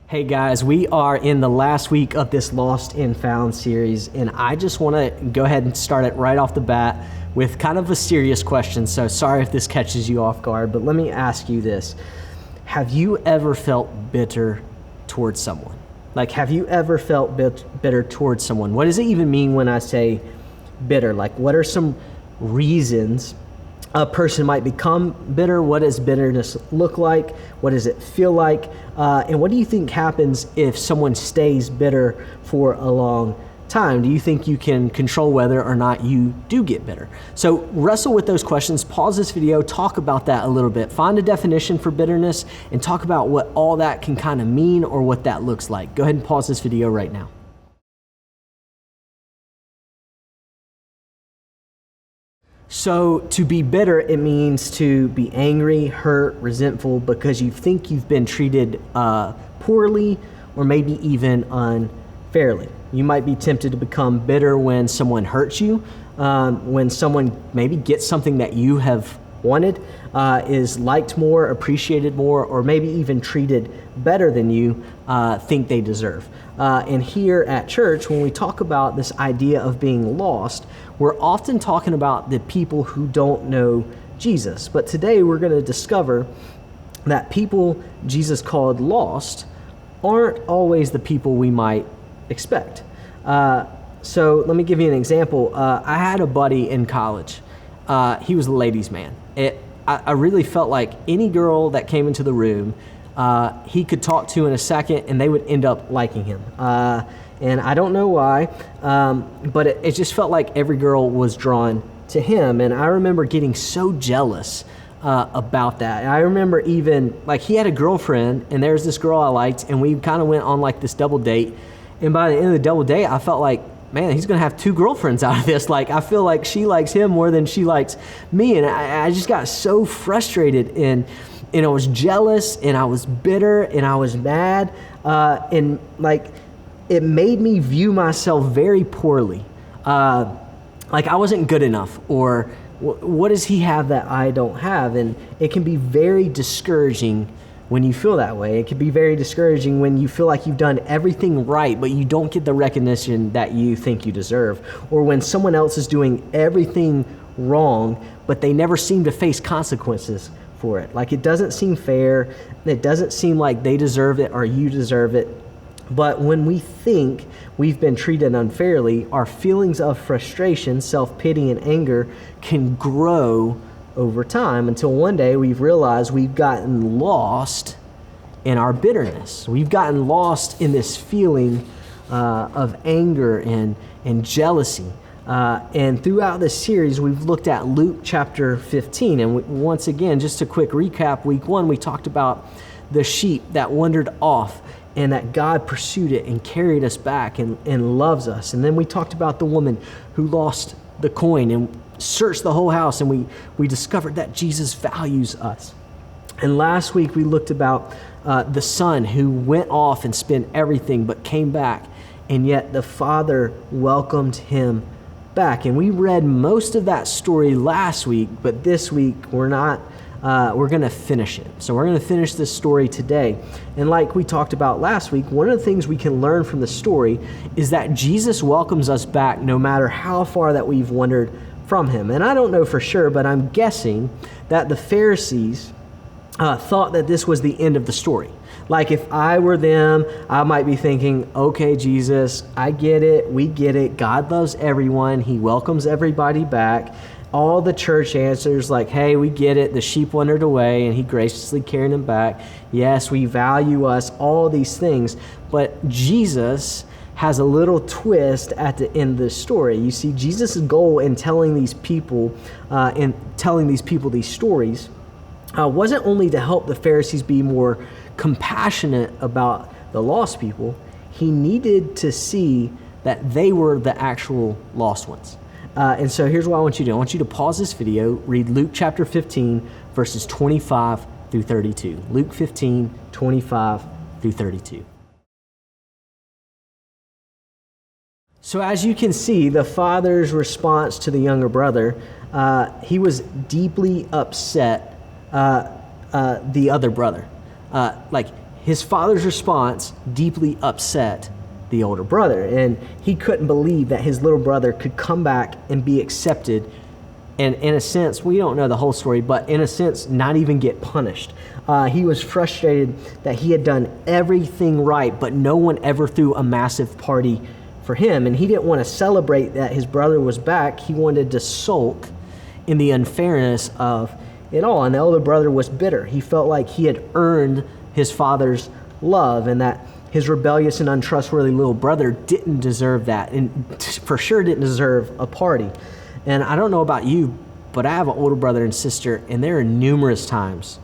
Hey guys, we are in the last week of this Lost and Found series, and I just want to go ahead and start it right off the bat with kind of a serious question. So sorry if this catches you off guard, but let me ask you this. Have you ever felt bitter towards someone? Like, have you ever felt bitter towards someone? What does it even mean when I say bitter? Like, what are some reasons a person might become bitter? What does bitterness look like? What does it feel like? And what do you think happens if someone stays bitter for a long time? Do you think you can control whether or not you do get bitter? So wrestle with those questions, pause this video, talk about that a little bit, find a definition for bitterness, and talk about what all that can kind of mean or what that looks like. Go ahead and pause this video right now. So to be bitter, it means to be angry, hurt, resentful because you think you've been treated poorly or maybe even unfairly. You might be tempted to become bitter when someone hurts you, when someone maybe gets something that you have wanted, is liked more, appreciated more, or maybe even treated better than you think they deserve. And here at church, when we talk about this idea of being lost, we're often talking about the people who don't know Jesus. But today we're going to discover that people Jesus called lost aren't always the people we might expect. So let me give you an example. I had a buddy in college. He was a ladies' man. I really felt like any girl that came into the room, he could talk to in a second and they would end up liking him. And I don't know why, but it just felt like every girl was drawn to him. And I remember getting so jealous about that. And I remember even, like, he had a girlfriend and there's this girl I liked and we kind of went on like this double date. And by the end of the double date, I felt like, man, he's gonna have two girlfriends out of this. Like, I feel like she likes him more than she likes me. And I just got so frustrated and I was jealous and I was bitter and I was mad. And like, it made me view myself very poorly. Like I wasn't good enough, or what does he have that I don't have? And it can be very discouraging when you feel that way. It can be very discouraging when you feel like you've done everything right, but you don't get the recognition that you think you deserve. Or when someone else is doing everything wrong, but they never seem to face consequences for it. Like, it doesn't seem fair. It doesn't seem like they deserve it or you deserve it. But when we think we've been treated unfairly, our feelings of frustration, self-pity, and anger can grow over time until one day we've realized we've gotten lost in our bitterness. We've gotten lost in this feeling of anger and jealousy. And throughout this series, we've looked at Luke chapter 15. And once again, just a quick recap, week 1, we talked about the sheep that wandered off and that God pursued it and carried us back and loves us. And then we talked about the woman who lost the coin and searched the whole house, and we discovered that Jesus values us. And last week we looked about the son who went off and spent everything but came back, and yet the Father welcomed him back. And we read most of that story last week, but this week we're going to finish it. So we're going to finish this story today. And like we talked about last week, one of the things we can learn from the story is that Jesus welcomes us back no matter how far that we've wandered from him. And I don't know for sure, but I'm guessing that the Pharisees thought that this was the end of the story. Like, if I were them, I might be thinking, okay, Jesus, I get it. We get it. God loves everyone. He welcomes everybody back. All the church answers like, hey, we get it. The sheep wandered away and he graciously carried them back. Yes, we value us, all these things. But Jesus has a little twist at the end of the story. You see, Jesus' goal in telling these people these stories wasn't only to help the Pharisees be more compassionate about the lost people. He needed to see that they were the actual lost ones. And so here's what I want you to do. I want you to pause this video, read Luke chapter 15, verses 25 through 32. Luke 15, 25 through 32. So as you can see, the father's response to the younger brother, he was deeply upset the other brother. Like, his father's response deeply upset the older brother, and he couldn't believe that his little brother could come back and be accepted, and in a sense, we don't know the whole story, but in a sense, not even get punished. He was frustrated that he had done everything right, but no one ever threw a massive party for him, and he didn't want to celebrate that his brother was back. He wanted to sulk in the unfairness of it all, and the older brother was bitter. He felt like he had earned his father's love, and that his rebellious and untrustworthy little brother didn't deserve that, and for sure didn't deserve a party. And I don't know about you, but I have an older brother and sister, and there are numerous times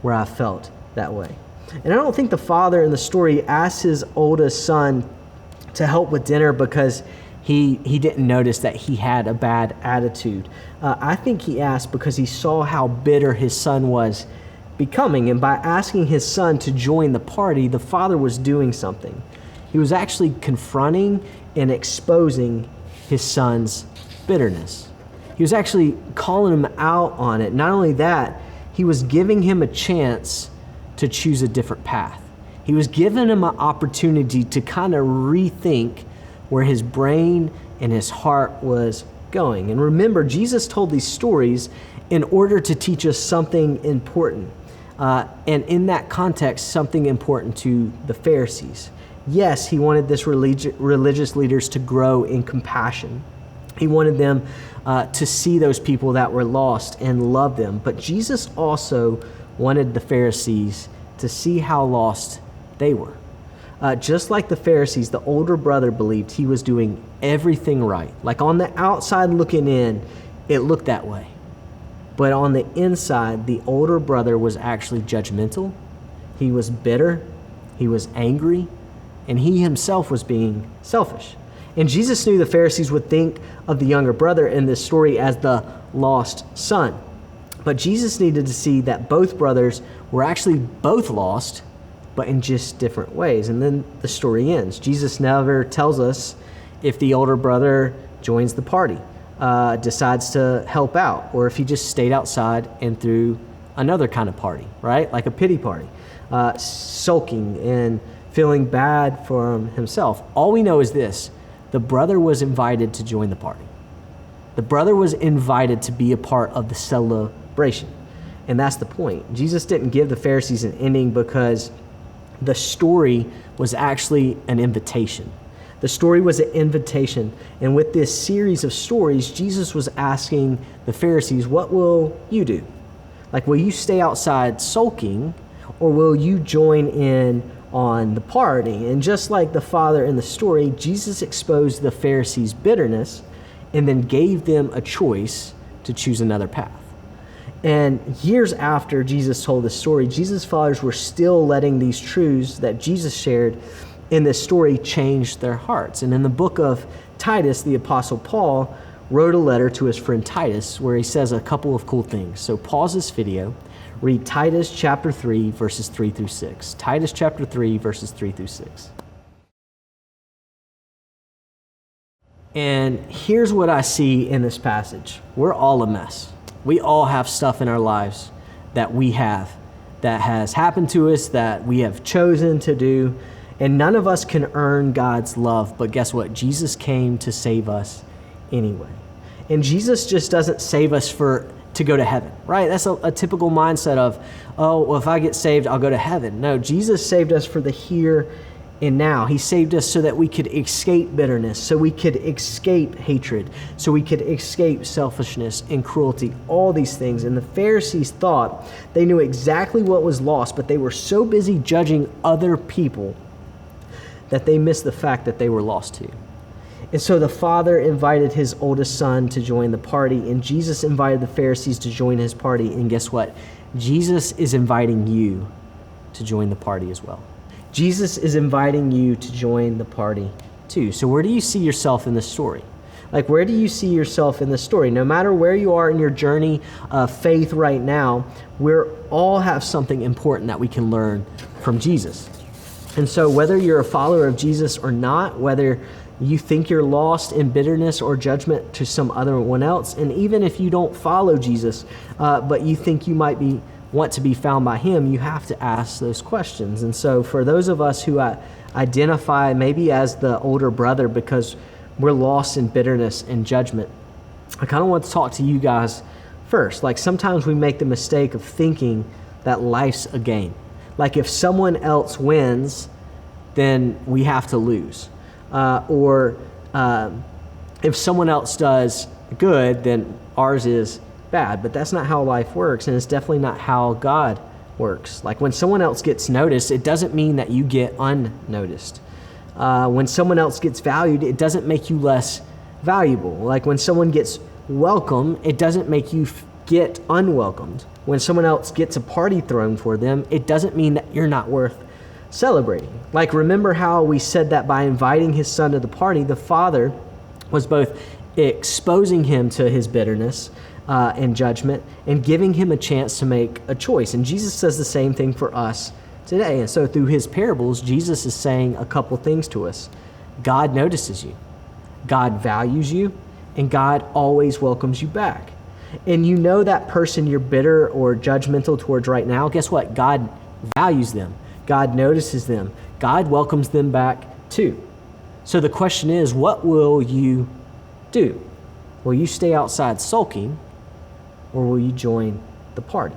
where I felt that way. And I don't think the father in the story asked his oldest son to help with dinner because he didn't notice that he had a bad attitude. I think he asked because he saw how bitter his son was becoming, and by asking his son to join the party, the father was doing something. He was actually confronting and exposing his son's bitterness. He was actually calling him out on it. Not only that, he was giving him a chance to choose a different path. He was giving him an opportunity to kind of rethink where his brain and his heart was going. And remember, Jesus told these stories in order to teach us something important. And in that context, something important to the Pharisees. Yes, he wanted this religious leaders to grow in compassion. He wanted them to see those people that were lost and love them. But Jesus also wanted the Pharisees to see how lost they were. Just like the Pharisees, the older brother believed he was doing everything right. Like on the outside looking in, it looked that way. But on the inside, the older brother was actually judgmental. He was bitter. He was angry. And he himself was being selfish. And Jesus knew the Pharisees would think of the younger brother in this story as the lost son. But Jesus needed to see that both brothers were actually both lost, but in just different ways. And then the story ends. Jesus never tells us if the older brother joins the party, decides to help out, or if he just stayed outside and threw another kind of party, right? Like a pity party, sulking and feeling bad for himself. All we know is this: the brother was invited to join the party. The brother was invited to be a part of the celebration. And that's the point. Jesus didn't give the Pharisees an ending because the story was actually an invitation. The story was an invitation. And with this series of stories, Jesus was asking the Pharisees, what will you do? Like, will you stay outside sulking, or will you join in on the party? And just like the father in the story, Jesus exposed the Pharisees' bitterness and then gave them a choice to choose another path. And years after Jesus told this story, Jesus' followers were still letting these truths that Jesus shared in this story change their hearts. And in the book of Titus, the Apostle Paul wrote a letter to his friend Titus where he says a couple of cool things. So pause this video, read Titus chapter 3, verses 3 through 6. Titus chapter 3, verses 3 through 6. And here's what I see in this passage. We're all a mess. We all have stuff in our lives that we have, that has happened to us, that we have chosen to do, and none of us can earn God's love. But guess what? Jesus came to save us anyway. And Jesus just doesn't save us to go to heaven, right? That's a typical mindset of, oh, well, if I get saved, I'll go to heaven. No, Jesus saved us for the here and now. He saved us so that we could escape bitterness, so we could escape hatred, so we could escape selfishness and cruelty, all these things. And the Pharisees thought they knew exactly what was lost, but they were so busy judging other people that they missed the fact that they were lost too. And so the father invited his oldest son to join the party, and Jesus invited the Pharisees to join his party. And guess what? Jesus is inviting you to join the party as well. Jesus is inviting you to join the party too. So where do you see yourself in this story? Like, where do you see yourself in this story? No matter where you are in your journey of faith right now, we all have something important that we can learn from Jesus. And so whether you're a follower of Jesus or not, whether you think you're lost in bitterness or judgment to some other one else, and even if you don't follow Jesus, but you think you might be want to be found by him, you have to ask those questions. And so for those of us who identify maybe as the older brother because we're lost in bitterness and judgment, I kind of want to talk to you guys first. Like sometimes we make the mistake of thinking that life's a game. Like if someone else wins, then we have to lose. Or if someone else does good, then ours is bad. But that's not how life works, and it's definitely not how God works. Like when someone else gets noticed, it doesn't mean that you get unnoticed. When someone else gets valued, it doesn't make you less valuable. Like when someone gets welcome, it doesn't make you get unwelcomed. When someone else gets a party thrown for them, it doesn't mean that you're not worth celebrating. Like remember how we said that by inviting his son to the party, the father was both exposing him to his bitterness and judgment and giving him a chance to make a choice. And Jesus says the same thing for us today. And so through his parables, Jesus is saying a couple things to us. God notices you, God values you, and God always welcomes you back. And you know that person you're bitter or judgmental towards right now, guess what? God values them. God notices them. God welcomes them back too. So the question is, what will you do? Will you stay outside sulking, or will you join the party?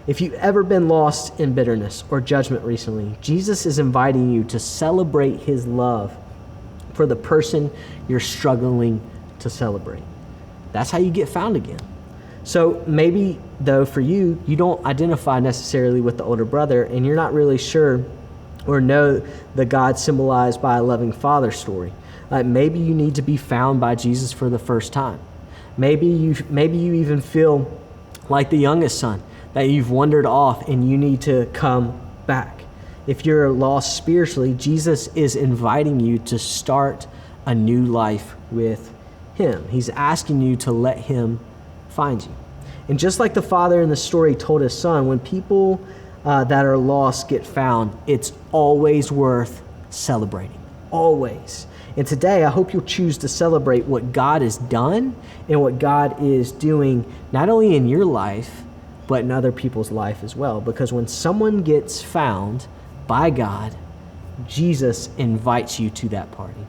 If you've ever been lost in bitterness or judgment recently, Jesus is inviting you to celebrate his love for the person you're struggling to celebrate. That's how you get found again. So maybe, though, for you, you don't identify necessarily with the older brother, and you're not really sure or know the God symbolized by a loving father story. Maybe you need to be found by Jesus for the first time. Maybe you even feel like the youngest son, that you've wandered off and you need to come back. If you're lost spiritually, Jesus is inviting you to start a new life with him. He's asking you to let him find you. And just like the father in the story told his son, when people that are lost get found, it's always worth celebrating. Always. And today, I hope you'll choose to celebrate what God has done and what God is doing, not only in your life, but in other people's life as well. Because when someone gets found by God, Jesus invites you to that party.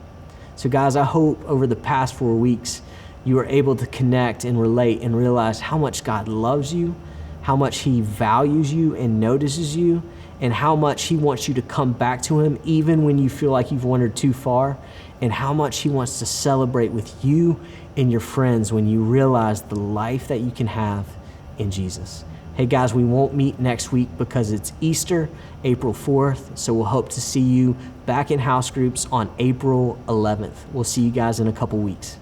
So guys, I hope over the past 4 weeks, you were able to connect and relate and realize how much God loves you, how much he values you and notices you, and how much he wants you to come back to him even when you feel like you've wandered too far, and how much he wants to celebrate with you and your friends when you realize the life that you can have in Jesus. Hey guys, we won't meet next week because it's Easter, April 4th, so we'll hope to see you back in house groups on April 11th. We'll see you guys in a couple weeks.